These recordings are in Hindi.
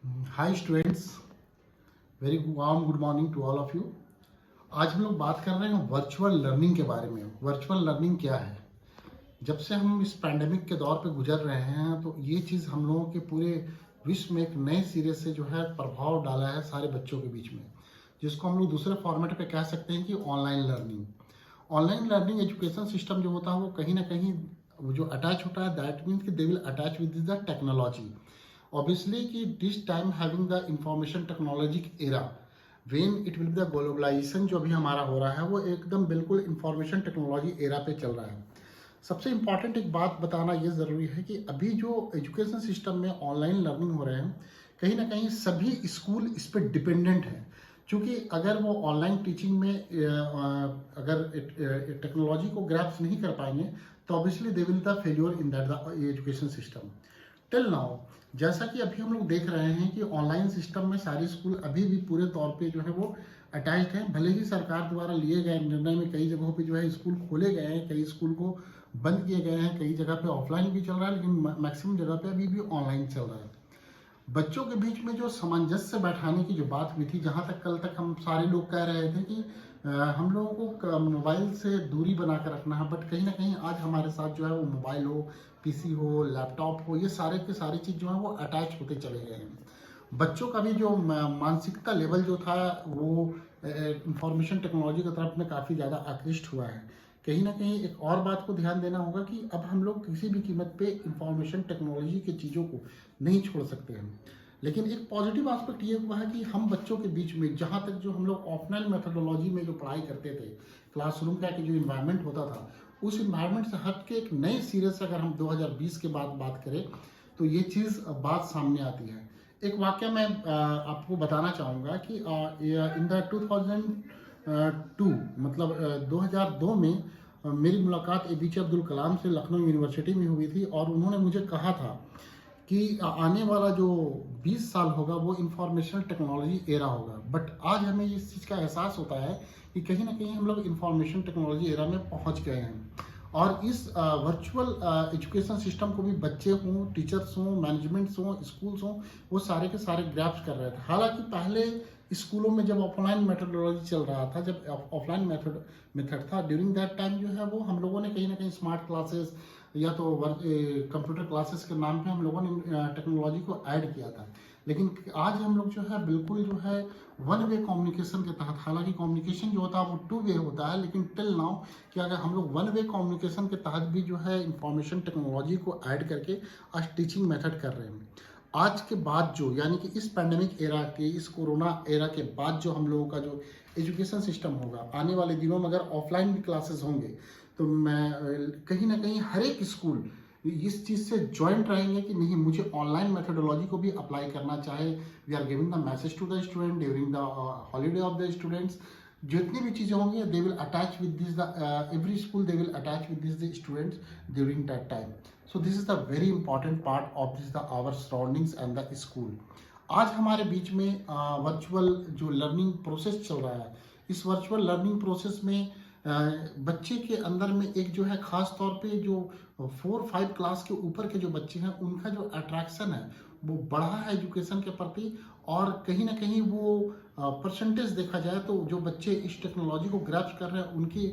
Hi students, very warm good morning to all of you. आज हम लोग बात कर रहे हैं वर्चुअल लर्निंग के बारे में। वर्चुअल लर्निंग क्या है? जब से हम इस पैंडेमिक के दौर पे गुजर रहे हैं तो ये चीज़ हम लोगों के पूरे विश्व में एक नए सिरे से जो है प्रभाव डाला है सारे बच्चों के बीच में, जिसको हम लोग दूसरे फॉर्मेट पे कह सकते हैं कि online learning. Online learning education system जो होता है वो कहीं ना कहीं वो जो अटैच होता है, दैट मीन्स कि they will attach with the technology. Obviously कि this time having the information technologic era when it will be the globalization जो अभी हमारा हो रहा है वो एकदम बिल्कुल इंफॉर्मेशन टेक्नोलॉजी एरा पे चल रहा है। सबसे इम्पॉर्टेंट एक बात बताना ये ज़रूरी है कि अभी जो एजुकेशन सिस्टम में ऑनलाइन लर्निंग हो रहे हैं, कहीं ना कहीं सभी स्कूल इस पर डिपेंडेंट हैं। क्योंकि अगर वो ऑनलाइन टीचिंग में अगर टेक्नोलॉजी को ग्रैप्स नहीं कर पाएंगे तो obviously they will the failure in that the education system till now. जैसा कि अभी हम लोग देख रहे हैं कि ऑनलाइन सिस्टम में सारे स्कूल अभी भी पूरे तौर पे जो है वो अटैच्ड हैं। भले ही सरकार द्वारा लिए गए निर्णय में कई जगहों पे जो है स्कूल खोले गए हैं, कई स्कूल को बंद किए गए हैं, कई जगह पे ऑफलाइन भी चल रहा है, लेकिन मैक्सिमम जगह पे अभी भी ऑनलाइन चल रहा है। बच्चों के बीच में जो सामंजस्य बैठाने की जो बात हुई थी, जहाँ तक कल तक हम सारे लोग कह रहे थे कि हम लोगों को मोबाइल से दूरी बना कर रखना है, बट कहीं ना कहीं आज हमारे साथ जो है वो मोबाइल हो, पीसी हो, लैपटॉप हो, ये सारे के सारी चीज़ जो है वो अटैच होते चले गए हैं। बच्चों का भी जो मानसिकता लेवल जो था वो इंफॉर्मेशन टेक्नोलॉजी की तरफ में काफ़ी ज़्यादा आकृष्ट हुआ है। कहीं ना कहीं एक और बात को ध्यान देना होगा कि अब हम लोग किसी भी कीमत पे इंफॉर्मेशन टेक्नोलॉजी की चीज़ों को नहीं छोड़ सकते हैं। लेकिन एक पॉजिटिव एस्पेक्ट ये हुआ है कि हम बच्चों के बीच में जहाँ तक जो हम लोग ऑफलाइन मेथोडोलॉजी में जो पढ़ाई करते थे, क्लासरूम का जो इन्वायरमेंट होता था, उस इन्वायरमेंट से हट के एक नए सिरे से अगर हम 2020 के बाद बात करें तो ये चीज़ बात सामने आती है। एक वाक्य मैं आपको बताना चाहूँगा कि इन द 2002 मतलब 2002 में मेरी मुलाकात एपीजे अब्दुल कलाम से लखनऊ यूनिवर्सिटी में हुई थी और उन्होंने मुझे कहा था कि आने वाला जो 20 साल होगा वो इंफॉर्मेशन टेक्नोलॉजी एरा होगा। बट आज हमें इस चीज़ का एहसास होता है कि कहीं ना कहीं हम लोग इंफॉर्मेशन टेक्नोलॉजी एरा में पहुंच गए हैं और इस वर्चुअल एजुकेशन सिस्टम को भी बच्चे हों, टीचर्स हों, मैनेजमेंट्स हों, स्कूल्स हों, वो सारे के सारे ग्रैप्स कर रहे थे। हालांकि पहले स्कूलों में जब ऑफलाइन मेथोडोलॉजी चल रहा था, जब ऑफलाइन मेथड था, ड्यूरिंग दैट टाइम जो है वो हम लोगों ने कहीं ना कहीं स्मार्ट क्लासेस या तो कंप्यूटर क्लासेस के नाम पे हम लोगों ने टेक्नोलॉजी को ऐड किया था। लेकिन आज हम लोग जो है बिल्कुल जो है वन वे कम्युनिकेशन के तहत, हालांकि कम्युनिकेशन जो होता है वो टू वे होता है, लेकिन टिल नाउ कि अगर हम लोग वन वे कम्युनिकेशन के तहत भी जो है इंफॉर्मेशन टेक्नोलॉजी को ऐड करके आज टीचिंग मेथड कर रहे हैं। आज के बाद जो यानी कि इस पैंडेमिक एरा के, इस कोरोना एरा के बाद जो हम लोगों का जो एजुकेशन सिस्टम होगा, आने वाले दिनों में अगर ऑफलाइन भी क्लासेस होंगे तो मैं कहीं ना कहीं हर एक स्कूल इस चीज़ से ज्वाइंट रहेंगे कि नहीं, मुझे ऑनलाइन मेथोडोलॉजी को भी अप्लाई करना चाहे। We are giving the message to the student during the holiday of the students. जितनी भी चीज़ें होंगी they will attach with this every school they will attach with this the students during that time. So this is the very important part of this the our surroundings and the school. आज हमारे बीच में वर्चुअल जो लर्निंग प्रोसेस चल रहा है, इस वर्चुअल लर्निंग प्रोसेस में बच्चे के अंदर में एक जो है खास तौर पे जो 4-5 क्लास के ऊपर के जो बच्चे हैं उनका जो अट्रैक्शन है वो बढ़ा है एजुकेशन के प्रति। और कहीं ना कहीं वो परसेंटेज देखा जाए तो जो बच्चे इस टेक्नोलॉजी को ग्रैप्स कर रहे हैं उनकी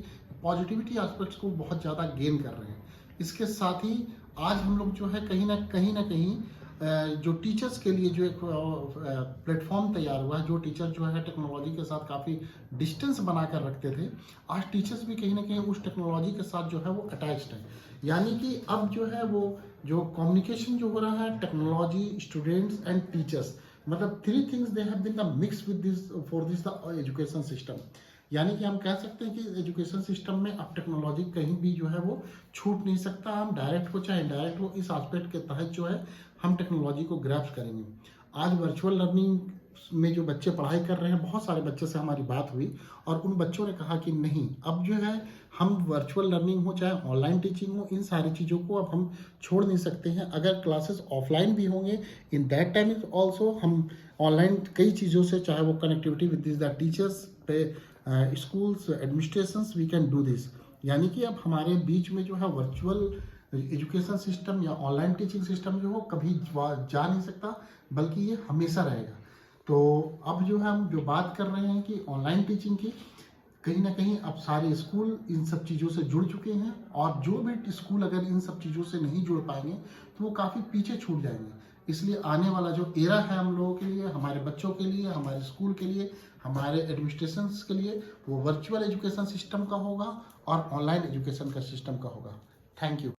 पॉजिटिविटी एस्पेक्ट्स को बहुत ज़्यादा गेन कर रहे हैं। इसके साथ ही आज हम लोग जो है कहीं ना कहीं जो टीचर्स के लिए जो एक प्लेटफॉर्म तैयार हुआ है, जो टीचर जो है टेक्नोलॉजी के साथ काफ़ी डिस्टेंस बनाकर रखते थे, आज टीचर्स भी कहीं ना कहीं उस टेक्नोलॉजी के साथ जो है वो अटैच्ड है। यानी कि अब जो है वो जो कम्युनिकेशन जो हो रहा है टेक्नोलॉजी, स्टूडेंट्स एंड टीचर्स, मतलब 3 things they have been the mix with this for this the education system. यानी कि हम कह सकते हैं कि एजुकेशन सिस्टम में अब टेक्नोलॉजी कहीं भी जो है वो छूट नहीं सकता। हम डायरेक्ट हो चाहे इनडायरेक्ट हो, इस एस्पेक्ट के तहत जो है हम टेक्नोलॉजी को ग्रैप्स करेंगे। आज वर्चुअल लर्निंग में जो बच्चे पढ़ाई कर रहे हैं, बहुत सारे बच्चे से हमारी बात हुई और उन बच्चों ने कहा कि नहीं, अब जो है हम वर्चुअल लर्निंग हो चाहे ऑनलाइन टीचिंग हो, इन सारी चीज़ों को अब हम छोड़ नहीं सकते हैं। अगर क्लासेस ऑफलाइन भी होंगे in that time is also हम ऑनलाइन कई चीज़ों से, चाहे वो connectivity with this the teachers पे, schools, administrations, we can do this. यानी कि अब हमारे बीच में जो है वर्चुअल एजुकेशन सिस्टम या ऑनलाइन टीचिंग सिस्टम जो हो कभी जा नहीं सकता, बल्कि ये हमेशा रहेगा। तो अब जो है हम जो बात कर रहे हैं कि ऑनलाइन टीचिंग की, कहीं ना कहीं अब सारे स्कूल इन सब चीज़ों से जुड़ चुके हैं, और जो भी स्कूल अगर इन सब चीज़ों से नहीं जुड़ पाएंगे तो वो काफ़ी पीछे छूट जाएंगे। इसलिए आने वाला जो एरा है हम लोगों के लिए, हमारे बच्चों के लिए, हमारे स्कूल के लिए, हमारे एडमिनिस्ट्रेशंस के लिए, वो वर्चुअल एजुकेशन सिस्टम का होगा और ऑनलाइन एजुकेशन का सिस्टम का होगा। Thank you.